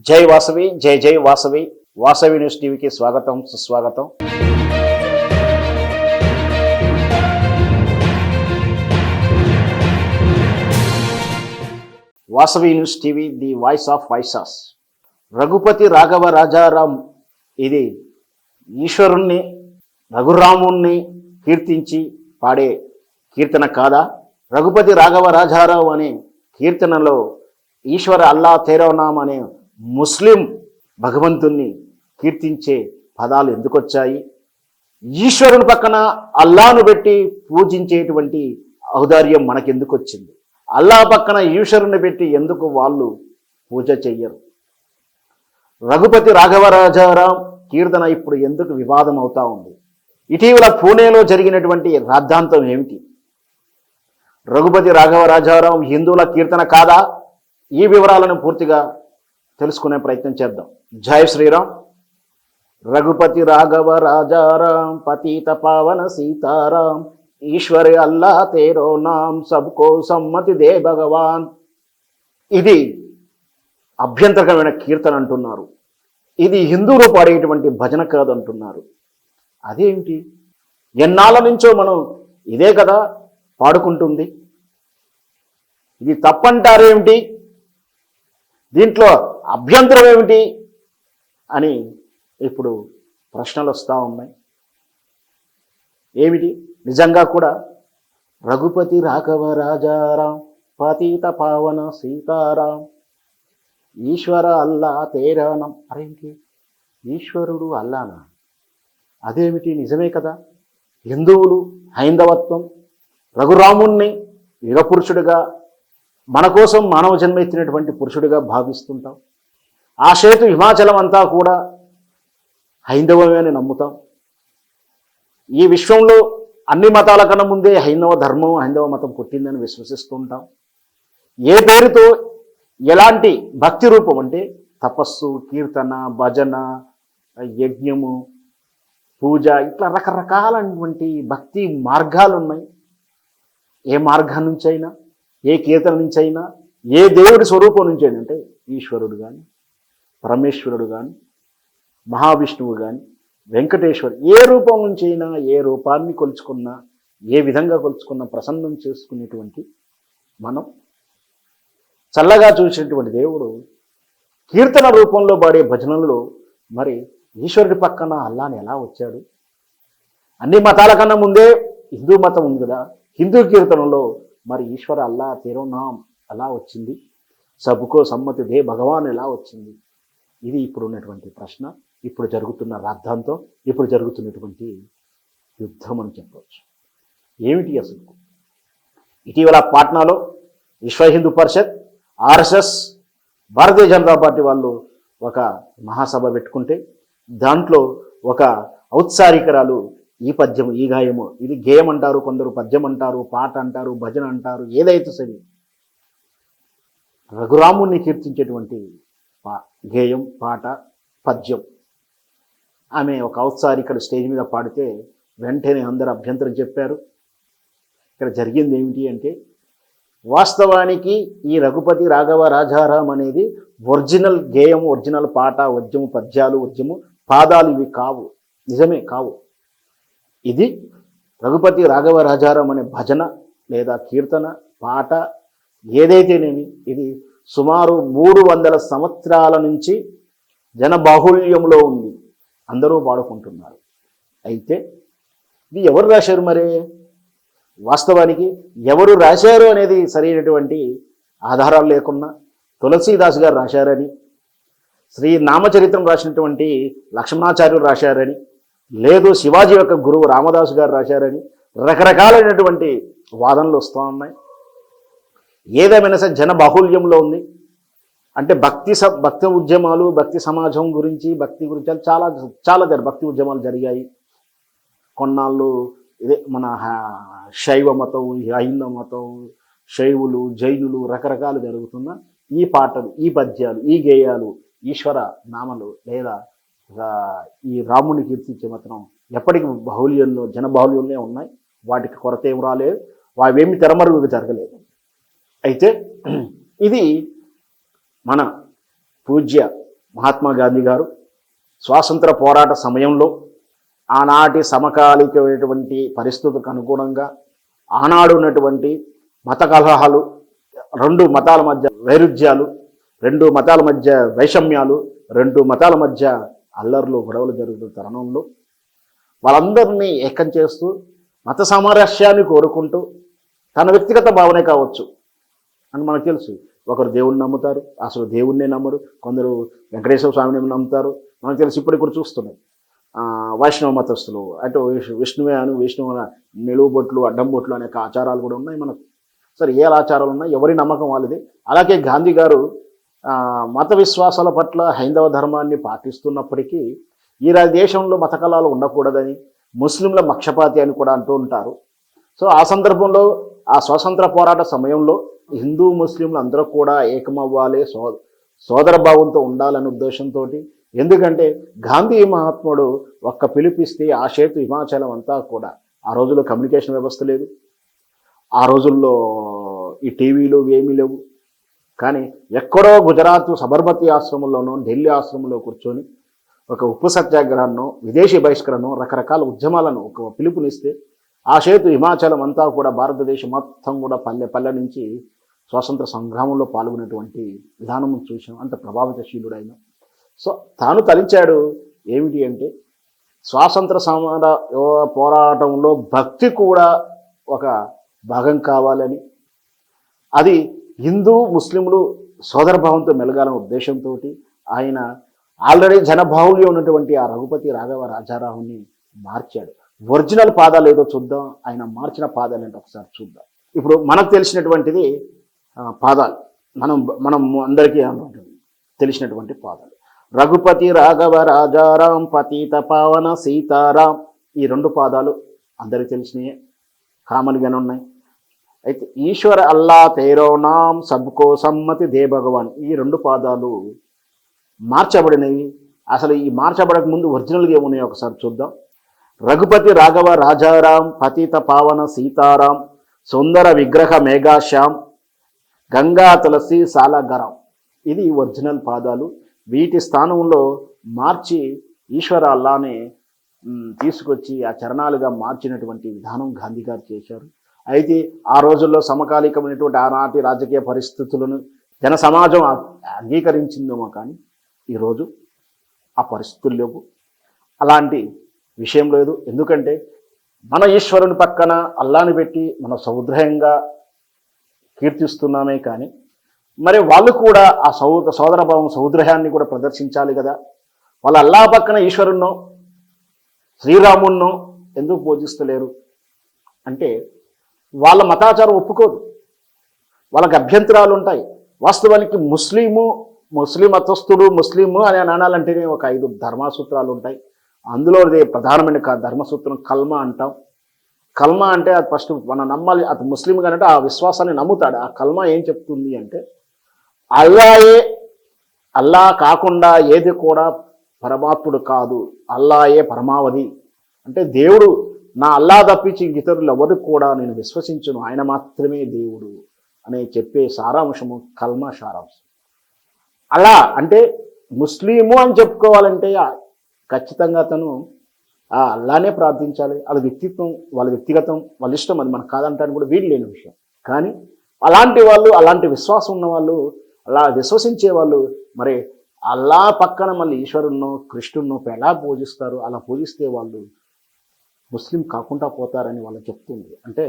జై వాసవి, జై జై వాసవి. వాసవి న్యూస్ టీవీకి స్వాగతం, సుస్వాగతం. Vasavi news TV, the voice of voices. Raghupati Raghava Rajaram ఇది ఈశ్వరుణ్ణి, రఘురాముణ్ణి కీర్తించి పాడే కీర్తన కాదా? రఘుపతి రాఘవ రాజారాం అనే కీర్తనలో ఈశ్వర అల్లా తేరవనాం అనే ముస్లిం భగవంతుణ్ణి కీర్తించే పదాలు ఎందుకు వచ్చాయి? ఈశ్వరుని పక్కన అల్లాను పెట్టి పూజించేటువంటి ఔదార్యం మనకెందుకు వచ్చింది? అల్లా పక్కన ఈశ్వరుని పెట్టి ఎందుకు వాళ్ళు పూజ చెయ్యరు? రఘుపతి రాఘవ రాజారాం కీర్తన ఇప్పుడు ఎందుకు వివాదం అవుతా ఉంది? ఇటీవల పూణేలో జరిగినటువంటి రాద్ధాంతం ఏమిటి? రఘుపతి రాఘవ రాజారాం హిందువుల కీర్తన కాదా? ఈ వివరాలను పూర్తిగా తెలుసుకునే ప్రయత్నం చేద్దాం. జై శ్రీరామ్. రఘుపతి రాఘవ రాజారాం పతిత పావన సీతారాం ఈశ్వరి అల్లా తేరో నామ్ సబ్కో సమ్మతి దే భగవాన్. ఇది అభ్యంతరకరమైన కీర్తన అంటున్నారు. ఇది హిందువులు పాడేటువంటి భజన కాదు అంటున్నారు. అదేంటి? ఎన్నాళ్ళ నుంచో మనం ఇదే కదా పాడుకుంటుంది. ఇది తప్పంటారేమిటి? దీంట్లో అభ్యంతరం ఏమిటి అని ఇప్పుడు ప్రశ్నలు వస్తూ ఉన్నాయి. ఏమిటి? నిజంగా కూడా రఘుపతి రాఘవ రాజారాం పతిత పావన సీతారాం ఈశ్వర అల్లా తేరానం. అరేంటి? ఈశ్వరుడు అల్లానా? అదేమిటి? నిజమే కదా. హిందువులు, హైందవత్వం రఘురాముణ్ణి యుగపురుషుడిగా, మన కోసం మానవ జన్మ ఎత్తినటువంటి పురుషుడిగా భావిస్తుంటాం. ఆ సేతు హిమాచలం అంతా కూడా హైందవమే అని నమ్ముతాం. ఈ విశ్వంలో అన్ని మతాల కన్నా ముందే హైందవ ధర్మం, హైందవ మతం పుట్టిందని విశ్వసిస్తుంటాం. ఏ పేరుతో ఎలాంటి భక్తి రూపం అంటే తపస్సు, కీర్తన, భజన, యజ్ఞము, పూజ, ఇట్లా రకరకాలైనటువంటి భక్తి మార్గాలు ఉన్నాయి. ఏ మార్గం నుంచి అయినా, ఏ కీర్తన నుంచి అయినా, ఏ దేవుడి స్వరూపం నుంచి అయినా, అంటే ఈశ్వరుడు కానీ, పరమేశ్వరుడు కానీ, మహావిష్ణువు కానీ, వెంకటేశ్వరు, ఏ రూపం నుంచి అయినా, ఏ రూపాన్ని కొలుచుకున్నా, ఏ విధంగా కొలుచుకున్నా ప్రసన్నం చేసుకునేటువంటి మనం చల్లగా చూసినటువంటి దేవుడు కీర్తన రూపంలో పాడే భజనలలో మరి ఈశ్వరుడి పక్కన అల్లాని ఎలా వచ్చాడు? అన్ని మతాల కన్నా ముందే హిందూ మతం ఉంది కదా. హిందూ కీర్తనలో మరి ఈశ్వర అల్లా తిరునాం ఎలా వచ్చింది? సబ్కో సమ్మతి దే భగవాన్ ఎలా వచ్చింది? ఇది ఇప్పుడు ఉన్నటువంటి ప్రశ్న, ఇప్పుడు జరుగుతున్న రాద్ధాంతం, ఇప్పుడు జరుగుతున్నటువంటి యుద్ధం అని చెప్పవచ్చు. ఏమిటి అసలు? ఇటీవల పాట్నాలో విశ్వ హిందూ పరిషత్, ఆర్ఎస్ఎస్, భారతీయ జనతా పార్టీ వాళ్ళు ఒక మహాసభ పెట్టుకుంటే దాంట్లో ఒక ఔత్సారికరాలు ఈ పద్యము, ఈ గాయము, ఇది గేయం అంటారు, కొందరు పద్యం అంటారు, పాట అంటారు, భజన అంటారు, ఏదైతే సరే రఘురాముణ్ణి కీర్తించేటువంటి గేయం, పాట, పద్యం ఆమె ఒక ఔత్సారికలు స్టేజ్ మీద పాడితే వెంటనే అందరూ అభ్యంతరం చెప్పారు. ఇక్కడ జరిగింది ఏమిటి అంటే, వాస్తవానికి ఈ రఘుపతి రాఘవ రాజారాం అనేది ఒరిజినల్ గేయం, ఒరిజినల్ పాట, ఉద్యము పద్యాలు, ఉద్యము పాదాలు ఇవి కావు, నిజమే కావు. ఇది రఘుపతి రాఘవ రాజారాం అనే భజన లేదా కీర్తన, పాట ఏదైతేనేమి ఇది సుమారు 300 సంవత్సరాల నుంచి జనబాహుళ్యంలో ఉంది, అందరూ పాడుకుంటున్నారు. అయితే ఇది ఎవరు రాశారు? మరే వాస్తవానికి ఎవరు రాశారు అనేది సరైనటువంటి ఆధారాలు లేకున్నా తులసీదాస్ గారు రాశారని, శ్రీ నామచరిత్రం రాసినటువంటి లక్ష్మణాచార్యులు రాశారని, లేదు శివాజీ యొక్క గురువు రామదాసు గారు రాశారని రకరకాలైనటువంటి వాదనలు వస్తూ ఉన్నాయి. ఏదేమైనా సరే జన బాహుల్యంలో ఉంది. అంటే భక్తి ఉద్యమాలు, భక్తి సమాజం గురించి, భక్తి గురించి చాలా చాలా భక్తి ఉద్యమాలు జరిగాయి. కొన్నాళ్ళు ఇదే మన శైవ మతం, హైందవ మతం, శైవులు, జైనులు రకరకాలు జరుగుతున్న ఈ పాటలు, ఈ పద్యాలు, ఈ గేయాలు, ఈశ్వర నామలు లేదా ఈ రాముని కీర్తించే మాత్రం ఎప్పటికీ బాహుల్యంలో, జన బాహుల్యంలో ఉన్నాయి. వాటికి కొరత ఏం రాలేదు, అవేమి తెరమరుగుగా జరగలేదు. అయితే ఇది మన పూజ్య మహాత్మా గాంధీ గారు స్వాతంత్ర పోరాట సమయంలో ఆనాటి సమకాలికమైనటువంటి పరిస్థితులకు అనుగుణంగా ఆనాడు ఉన్నటువంటి మత కలహాలు, రెండు మతాల మధ్య వైరుధ్యాలు, రెండు మతాల మధ్య వైషమ్యాలు, రెండు మతాల మధ్య అల్లర్లు గొడవలు జరుగుతున్న తరుణంలో వాళ్ళందరినీ ఏకం చేస్తూ మత సామరస్యాన్ని కోరుకుంటూ తన వ్యక్తిగత భావనే కావచ్చు అని మనకు తెలుసు. ఒకరు దేవుణ్ణి నమ్ముతారు, అసలు దేవుణ్ణే నమ్మరు, కొందరు వెంకటేశ్వర స్వామిని నమ్ముతారు. మనకు తెలుసు, ఇప్పుడు కూడా చూస్తున్నాయి. వైష్ణవ మతస్థులు అంటే విష్ణువే అని విష్ణువు నిలువు బొట్లు, అడ్డం బొట్లు అనే ఆచారాలు కూడా ఉన్నాయి మనకు. సరే, ఏ ఆచారాలు ఉన్నాయి, ఎవరి నమ్మకం వాళ్ళది. అలాగే గాంధీ గారు మత విశ్వాసాల పట్ల హైందవ ధర్మాన్ని పాటిస్తున్నప్పటికీ ఈ దేశంలో మత కళాలు ఉండకూడదని, ముస్లింల పక్షపాతి అని కూడా అంటూ ఉంటారు. సో ఆ సందర్భంలో ఆ స్వాతంత్ర పోరాట సమయంలో హిందూ ముస్లింలు అందరూ కూడా ఏకమవ్వాలి, సోదర భావంతో ఉండాలనే ఉద్దేశంతో, ఎందుకంటే గాంధీ మహాత్ముడు ఒక్క పిలిపిస్తే ఆ చేతు హిమాచలం అంతా కూడా, ఆ రోజుల్లో కమ్యూనికేషన్ వ్యవస్థ లేదు, ఆ రోజుల్లో ఈ టీవీలు ఏమీ లేవు. కానీ ఎక్కడో గుజరాత్ సబర్మతి ఆశ్రమంలోనో ఢిల్లీ ఆశ్రమంలో కూర్చొని ఒక ఉప్పు సత్యాగ్రహాన్నో విదేశీ బహిష్కరణను రకరకాల ఉద్యమాలను ఒక పిలుపునిస్తే ఆ చేతు హిమాచలం అంతా కూడా భారతదేశం మొత్తం కూడా పల్లె పల్లె నుంచి స్వాతంత్ర సంగ్రామంలో పాల్గొనేటువంటి విధానం చూసాం. అంత ప్రభావితశీలుడైన. సో తాను తలించాడు ఏమిటి అంటే స్వాతంత్ర సమర పోరాటంలో భక్తి కూడా ఒక భాగం కావాలని, అది హిందూ ముస్లింలు సోదరభావంతో మెలగాలనే ఉద్దేశంతో ఆయన ఆల్రెడీ జనబాహుల్యం ఉన్నటువంటి ఆ రఘుపతి రాఘవ రాజారావుని మార్చాడు. ఒరిజినల్ పాదాలు ఏదో చూద్దాం, ఆయన మార్చిన పాదాలు ఏంటో ఒకసారి చూద్దాం. ఇప్పుడు మనకు తెలిసినటువంటిది పాదాలు, మనం అందరికీ తెలిసినటువంటి పాదాలు. రఘుపతి రాఘవ రాజారాం పతిత పావన సీతారాం, ఈ రెండు పాదాలు అందరికీ తెలిసినయే, కామన్గానే ఉన్నాయి. అయితే ఈశ్వర అల్లా తేరో నామ్ సబ్కో సమ్మతి దే భగవాన్, ఈ రెండు పాదాలు మార్చబడినవి. అసలు ఈ మార్చబడక ముందు ఒరిజినల్గా ఏమున్నాయో ఒకసారి చూద్దాం. రఘుపతి రాఘవ రాజారాం పతిత పావన సీతారాం సుందర విగ్రహ మేఘాశ్యాం గంగా తులసి సాలగరం, ఇది ఒరిజినల్ పాదాలు. వీటి స్థానంలో మార్చి ఈశ్వర అల్లానే తీసుకొచ్చి ఆ చరణాలుగా మార్చినటువంటి విధానం గాంధీ గారు చేశారు. అయితే ఆ రోజుల్లో సమకాలీకమైనటువంటి ఆనాటి రాజకీయ పరిస్థితులను జన సమాజం అంగీకరించిందేమో, కానీ ఈరోజు ఆ పరిస్థితులు లేవు, అలాంటి విషయం లేదు. ఎందుకంటే మన ఈశ్వరుని పక్కన అల్లాని పెట్టి మనం సౌద్రయంగా కీర్తిస్తున్నామే, కానీ మరి వాళ్ళు కూడా ఆ సోదరభావం సౌద్రయాన్ని కూడా ప్రదర్శించాలి కదా. వాళ్ళ అల్లా పక్కన ఈశ్వరున్నో శ్రీరామున్నో ఎందుకు పూజిస్తలేరు అంటే వాళ్ళ మతాచారం ఒప్పుకోదు, వాళ్ళకి అభ్యంతరాలు ఉంటాయి. వాస్తవానికి ముస్లిం మతస్థుడు ముస్లిము అని అనాలంటేనే ఒక 5 ధర్మసూత్రాలు ఉంటాయి. అందులో ప్రధానమైన ధర్మసూత్రం కల్మా అంటాం. కల్మా అంటే అది ఫస్ట్ మనం నమ్మాలి, అది ముస్లిం కానంటే ఆ విశ్వాసాన్ని నమ్ముతాడు. ఆ కల్మా ఏం చెప్తుంది అంటే అల్లా కాకుండా ఏది కూడా పరమాత్ముడు కాదు, అల్లాయే పరమావధి. అంటే దేవుడు నా అల్లా తప్పించి ఇతరులు ఎవరు కూడా నేను విశ్వసించును, ఆయన మాత్రమే దేవుడు అనే చెప్పే సారాంశము కల్మా సారాంశం. అలా అంటే ముస్లిము అని చెప్పుకోవాలంటే ఖచ్చితంగా అతను అల్లానే ప్రార్థించాలి. వాళ్ళ వ్యక్తిత్వం, వాళ్ళ వ్యక్తిగతం, వాళ్ళ ఇష్టం, అది మనకు కాదంటానికి కూడా వీలు లేని విషయం. కానీ అలాంటి వాళ్ళు, అలాంటి విశ్వాసం ఉన్న వాళ్ళు, అలా విశ్వసించే వాళ్ళు మరి అల్లా పక్కన మళ్ళీ ఈశ్వరున్నో కృష్ణున్నో ఎలా పూజిస్తారు? అలా పూజిస్తే వాళ్ళు ముస్లిం కాకుండా పోతారని వాళ్ళు చెప్తుంది. అంటే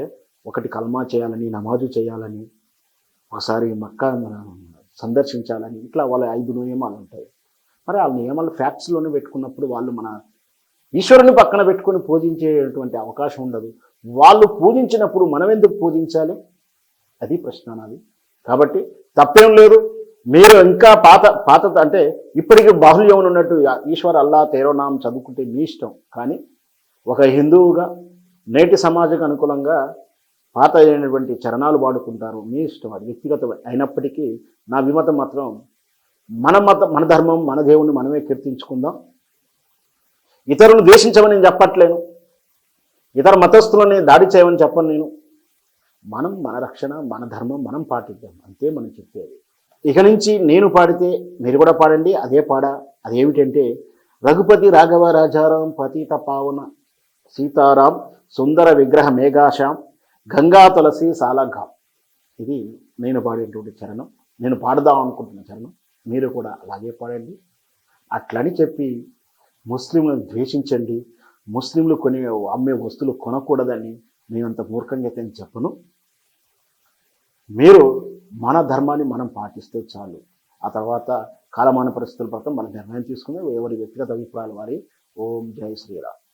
ఒకటి కల్మా చేయాలని, నమాజు చేయాలని, ఒకసారి మక్కా సందర్శించాలని, ఇట్లా వాళ్ళ 5 నియమాలు ఉంటాయి. మరి ఆ నియమాలు ఫ్యాక్ట్స్లోనే పెట్టుకున్నప్పుడు వాళ్ళు మన ఈశ్వరుని పక్కన పెట్టుకొని పూజించేటువంటి అవకాశం ఉండదు. వాళ్ళు పూజించినప్పుడు మనం ఎందుకు పూజించాలి? అది ప్రశ్న నాది. కాబట్టి తప్పేం లేదు. మీరు ఇంకా పాత అంటే ఇప్పటికీ బాహుల్యం ఉన్నట్టు ఈశ్వర్ అల్లా తేరోనాం చదువుకుంటే మీ ఇష్టం. కానీ ఒక హిందువుగా నేటి సమాజకు అనుకూలంగా పాత అయినటువంటి చరణాలు వాడుకుంటారు, మీ ఇష్టం, అది వ్యక్తిగతం అయినప్పటికీ నా విమతం మాత్రం మన ధర్మం, మన దేవుణ్ణి మనమే కీర్తించుకుందాం. ఇతరులను ద్వేషించమని నేను చెప్పట్లేను, ఇతర మతస్థులని దాడి చేయమని చెప్పను నేను. మన రక్షణ, మన ధర్మం మనం పాటిద్దాం, అంతే మనం చెప్పేది. ఇక నుంచి నేను పాడితే మీరు కూడా పాడండి. అదే అదేమిటంటే రఘుపతి రాఘవ రాజారాం పతిత పావన సీతారాం సుందర విగ్రహ మేఘాశాం గంగా తులసి సాలఘాం. ఇది నేను పాడేటువంటి చరణం. నేను పాడదాం అనుకుంటున్న చరణం. మీరు కూడా అలాగే పాడండి. అట్లని చెప్పి ముస్లింలను ద్వేషించండి, ముస్లింలు అమ్మే వస్తువులు కొనకూడదని నేనంత మూర్ఖంగా అయితే చెప్పను. మీరు మన ధర్మాన్ని మనం పాటిస్తే చాలు. ఆ తర్వాత కాలమాన పరిస్థితుల ప్రకారం మన నిర్ణయం తీసుకుని ఎవరి వ్యక్తిగత అభిప్రాయాలు వారి. ఓం జై శ్రీరామ్.